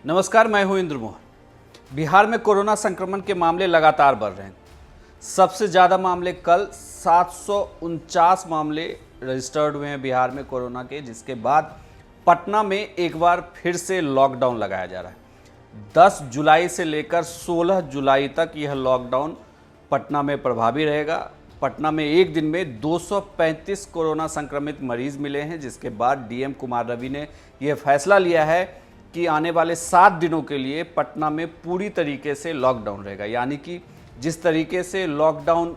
नमस्कार, मैं हूं इंद्र मोहन। बिहार में कोरोना संक्रमण के मामले लगातार बढ़ रहे हैं। सबसे ज़्यादा मामले कल 749 मामले रजिस्टर्ड हुए हैं बिहार में कोरोना के, जिसके बाद पटना में एक बार फिर से लॉकडाउन लगाया जा रहा है। 10 जुलाई से लेकर 16 जुलाई तक यह लॉकडाउन पटना में प्रभावी रहेगा। पटना में एक दिन में 235 कोरोना संक्रमित मरीज मिले हैं, जिसके बाद डीएम कुमार रवि ने यह फैसला लिया है कि आने वाले 7 दिनों के लिए पटना में पूरी तरीके से लॉकडाउन रहेगा। यानी कि जिस तरीके से लॉकडाउन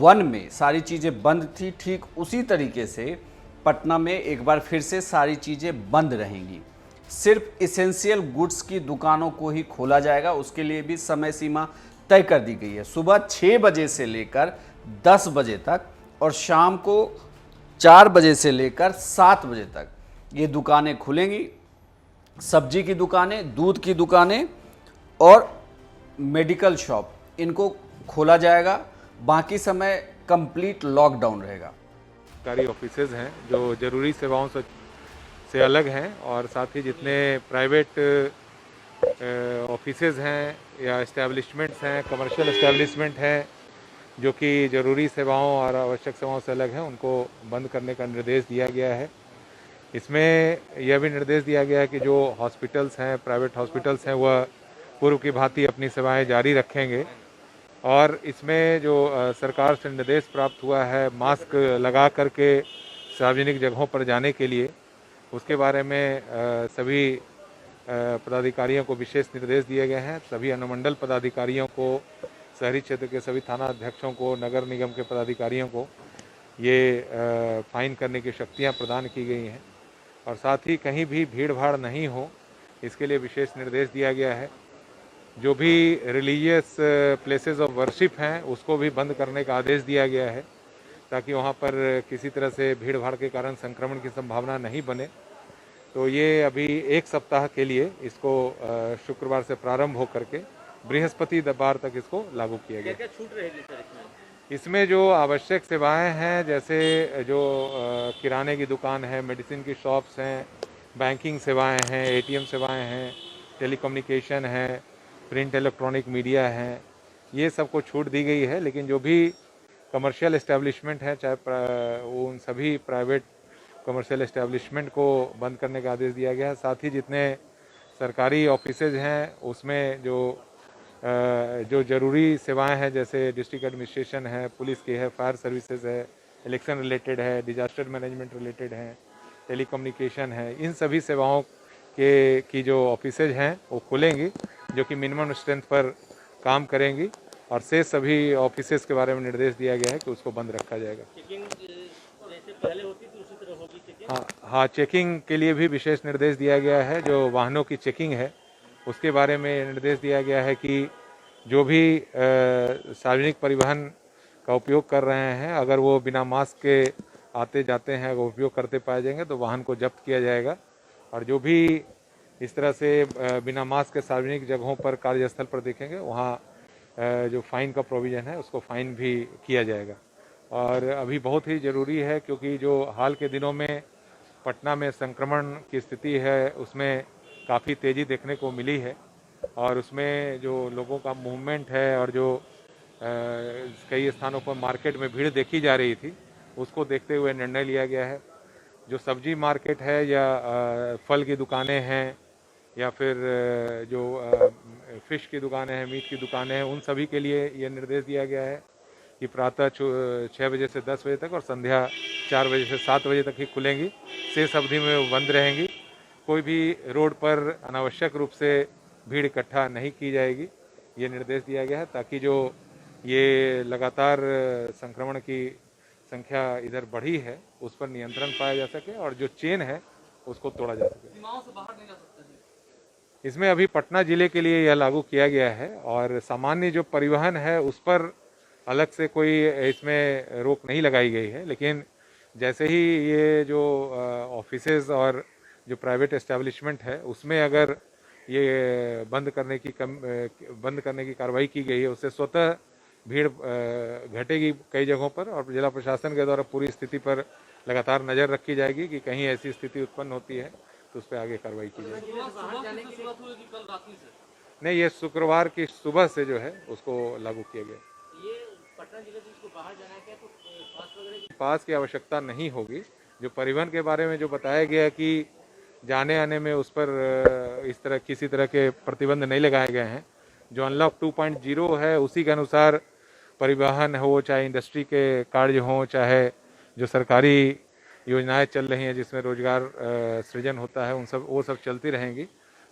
1 में सारी चीज़ें बंद थी, ठीक उसी तरीके से पटना में एक बार फिर से सारी चीज़ें बंद रहेंगी। सिर्फ इसेंशियल गुड्स की दुकानों को ही खोला जाएगा। उसके लिए भी समय सीमा तय कर दी गई है। सुबह 6 बजे से लेकर 10 बजे तक और शाम को 4 बजे से लेकर 7 बजे तक ये दुकानें खुलेंगी। सब्जी की दुकानें, दूध की दुकानें और मेडिकल शॉप, इनको खोला जाएगा। बाकी समय कंप्लीट लॉकडाउन रहेगा। सरकारी ऑफिसेज हैं जो ज़रूरी सेवाओं से अलग हैं, और साथ ही जितने प्राइवेट ऑफिसेज हैं या इस्टेब्लिशमेंट्स हैं, कमर्शियल इस्टेब्लिशमेंट हैं जो कि ज़रूरी सेवाओं और आवश्यक सेवाओं से अलग हैं, उनको बंद करने का निर्देश दिया गया है। इसमें यह भी निर्देश दिया गया है कि जो हॉस्पिटल्स हैं, प्राइवेट हॉस्पिटल्स हैं, वह पूर्व की भांति अपनी सेवाएं जारी रखेंगे। और इसमें जो सरकार से निर्देश प्राप्त हुआ है मास्क लगा करके सार्वजनिक जगहों पर जाने के लिए, उसके बारे में सभी पदाधिकारियों को विशेष निर्देश दिए गए हैं। सभी अनुमंडल पदाधिकारियों को, शहरी क्षेत्र के सभी थाना अध्यक्षों को, नगर निगम के पदाधिकारियों को ये फाइन करने की शक्तियाँ प्रदान की गई हैं। और साथ ही कहीं भी भीड़ भाड़ नहीं हो, इसके लिए विशेष निर्देश दिया गया है। जो भी रिलीजियस प्लेसेस ऑफ वर्शिप हैं उसको भी बंद करने का आदेश दिया गया है, ताकि वहाँ पर किसी तरह से भीड़ भाड़ के कारण संक्रमण की संभावना नहीं बने। तो ये अभी एक सप्ताह के लिए इसको शुक्रवार से प्रारंभ हो करके बृहस्पतिवार तक इसको लागू किया गया। क्या छूट रहेगी सर इसमें जो आवश्यक सेवाएं हैं, जैसे जो किराने की दुकान है, मेडिसिन की शॉप्स हैं, बैंकिंग सेवाएं हैं, एटीएम सेवाएं हैं, टेलीकम्युनिकेशन है, प्रिंट इलेक्ट्रॉनिक मीडिया है, ये सबको छूट दी गई है। लेकिन जो भी कमर्शियल इस्टेब्लिशमेंट है, चाहे उन सभी प्राइवेट कमर्शियल इस्टेब्लिशमेंट को बंद करने का आदेश दिया गया है। साथ ही जितने सरकारी ऑफिसेज हैं उसमें जो ज़रूरी सेवाएं हैं, जैसे डिस्ट्रिक्ट एडमिनिस्ट्रेशन है, पुलिस की है, फायर सर्विसेज है, इलेक्शन रिलेटेड है, डिजास्टर मैनेजमेंट रिलेटेड है, टेलीकम्युनिकेशन है, इन सभी सेवाओं की जो ऑफिसेज हैं वो खुलेंगी, जो कि मिनिमम स्ट्रेंथ पर काम करेंगी। और शेष सभी ऑफिसेज के बारे में निर्देश दिया गया है कि उसको बंद रखा जाएगा। चेकिंग जैसे पहले होती थी उसी तरह होगी चेकिंग? हाँ, चेकिंग के लिए भी विशेष निर्देश दिया गया है। जो वाहनों की चेकिंग है उसके बारे में निर्देश दिया गया है कि जो भी सार्वजनिक परिवहन का उपयोग कर रहे हैं, अगर वो बिना मास्क के आते जाते हैं, वो उपयोग करते पाए जाएंगे तो वाहन को जब्त किया जाएगा। और जो भी इस तरह से बिना मास्क के सार्वजनिक जगहों पर, कार्यस्थल पर देखेंगे, वहाँ जो फाइन का प्रोविज़न है उसको फाइन भी किया जाएगा। और अभी बहुत ही ज़रूरी है, क्योंकि जो हाल के दिनों में पटना में संक्रमण की स्थिति है उसमें काफ़ी तेज़ी देखने को मिली है, और उसमें जो लोगों का मूवमेंट है और जो कई स्थानों पर मार्केट में भीड़ देखी जा रही थी, उसको देखते हुए निर्णय लिया गया है। जो सब्जी मार्केट है या फल की दुकानें हैं या फिर जो फ़िश की दुकानें हैं, मीट की दुकानें हैं, उन सभी के लिए ये निर्देश दिया गया है कि प्रातः 6 बजे से 10 बजे तक और संध्या 4 बजे से 7 बजे तक ही खुलेंगी। शेष अवधि में वो बंद रहेंगी। कोई भी रोड पर अनावश्यक रूप से भीड़ इकट्ठा नहीं की जाएगी, ये निर्देश दिया गया है, ताकि जो ये लगातार संक्रमण की संख्या इधर बढ़ी है उस पर नियंत्रण पाया जा सके और जो चेन है उसको तोड़ा जा सके। सीमाओं से बाहर नहीं जा सकते हैं इसमें अभी पटना जिले के लिए यह लागू किया गया है, और सामान्य जो परिवहन है उस पर अलग से कोई इसमें रोक नहीं लगाई गई है। लेकिन जैसे ही ये जो ऑफिसेज और जो प्राइवेट एस्टेब्लिशमेंट है उसमें अगर ये बंद करने की कार्रवाई की गई है, उससे स्वतः भीड़ घटेगी कई जगहों पर, और जिला प्रशासन के द्वारा पूरी स्थिति पर लगातार नज़र रखी जाएगी कि कहीं ऐसी स्थिति उत्पन्न होती है तो उस पर आगे कार्रवाई की जाएगी। बाहर जाने की शुरुआत हुई कि कल रात्रि से? नहीं, ये शुक्रवार की सुबह से जो है उसको लागू किया गया। ये पटना जिले से इसको बाहर जाना है क्या, तो पास वगैरह की पास की आवश्यकता नहीं होगी। जो परिवहन के बारे में जो बताया गया कि जाने आने में उस पर इस तरह किसी तरह के प्रतिबंध नहीं लगाए गए हैं। जो अनलॉक 2.0 है उसी के अनुसार परिवहन हो, चाहे इंडस्ट्री के कार्य हों, चाहे जो सरकारी योजनाएं चल रही हैं जिसमें रोजगार सृजन होता है, वो सब चलती रहेंगी।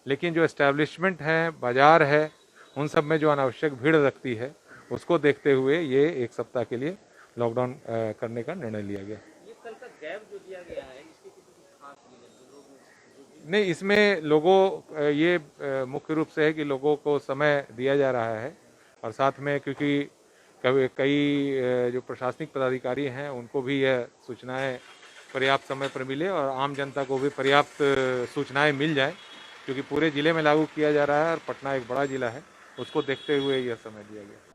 लेकिन जो एस्टैब्लिशमेंट हैं, बाजार है, उन सब में जो अनावश्यक भीड़ लगती है उसको देखते हुए ये 1 सप्ताह के लिए लॉकडाउन करने का निर्णय लिया गया। ये कल का गैप जो दिया गया है, इसके किसी खास रीजन लोग नहीं, इसमें लोगों ये मुख्य रूप से है कि लोगों को समय दिया जा रहा है और साथ में क्योंकि कई जो प्रशासनिक पदाधिकारी हैं उनको भी यह सूचनाएं पर्याप्त समय पर मिले और आम जनता को भी पर्याप्त सूचनाएं मिल जाए, क्योंकि पूरे ज़िले में लागू किया जा रहा है और पटना एक बड़ा ज़िला है, उसको देखते हुए यह समय दिया गया।